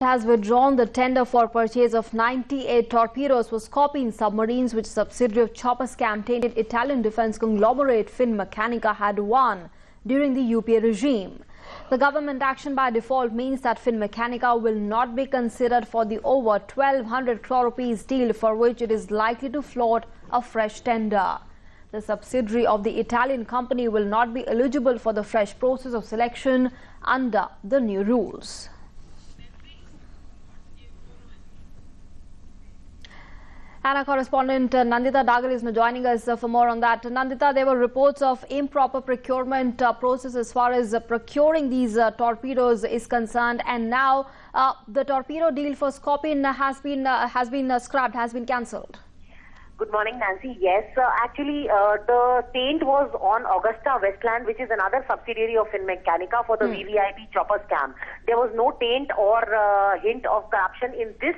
Has withdrawn the tender for purchase of 98 torpedoes for Scorpene submarines, which subsidiary of chopper scam tainted Italian defense conglomerate Finmeccanica had won during the UPA regime. The government action by default means that Finmeccanica will not be considered for the over 1,200 crore rupees deal for which it is likely to float a fresh tender. The subsidiary of the Italian company will not be eligible for the fresh process of selection under the new rules. And our correspondent Nandita Dagar is now joining us for more on that. Nandita, there were reports of improper procurement process as far as procuring these torpedoes is concerned, and now the torpedo deal for Scorpene has been scrapped, has been cancelled. Good morning, Nancy. Yes, actually, the taint was on Augusta Westland, which is another subsidiary of Finmeccanica for the VVIP chopper scam. There was no taint or hint of corruption in this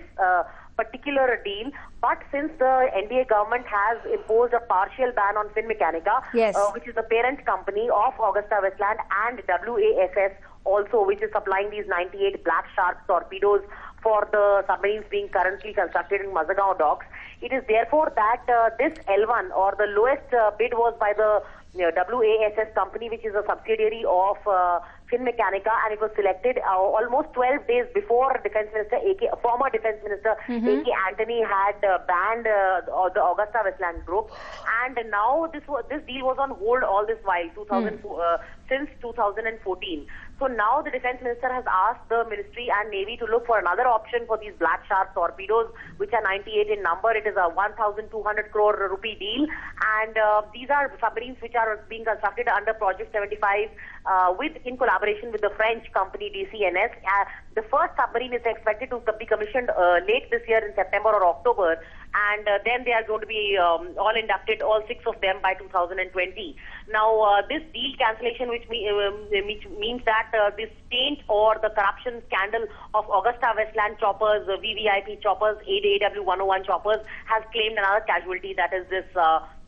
particular deal, but since the NDA government has imposed a partial ban on Finmeccanica, yes, which is the parent company of Augusta Westland, and WASS also, which is supplying these 98 Black Shark torpedoes for the submarines being currently constructed in Mazagaon docks. It is therefore that this L1, or the lowest bid, was by the WASS company, which is a subsidiary of Finmeccanica, and it was selected almost 12 days before former Defence Minister A.K. Antony had banned the Augusta Westland group, and now this deal was on hold all this while, since 2014. So now the Defence Minister has asked the Ministry and Navy to look for another option for these Black Shark torpedoes, which are 98 in number. It is a 1,200 crore rupee deal, and these are submarines which are being constructed under Project 75 in collaboration with the French company DCNS. The first submarine is expected to be commissioned late this year in September or October, and then they are going to be all inducted, all 6 of them, by 2020. Now, this deal cancellation, which means that this taint or the corruption scandal of Augusta Westland choppers, VVIP choppers, AW 101 choppers, has claimed another casualty, that is this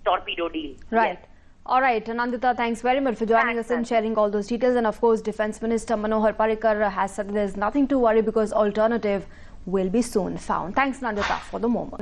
torpedo deal. Right. Yes. All right, Nandita, thanks very much for joining us and sharing all those details. And of course, Defence Minister Manohar Parrikar has said there's nothing to worry because alternative will be soon found. Thanks, Nandita, for the moment.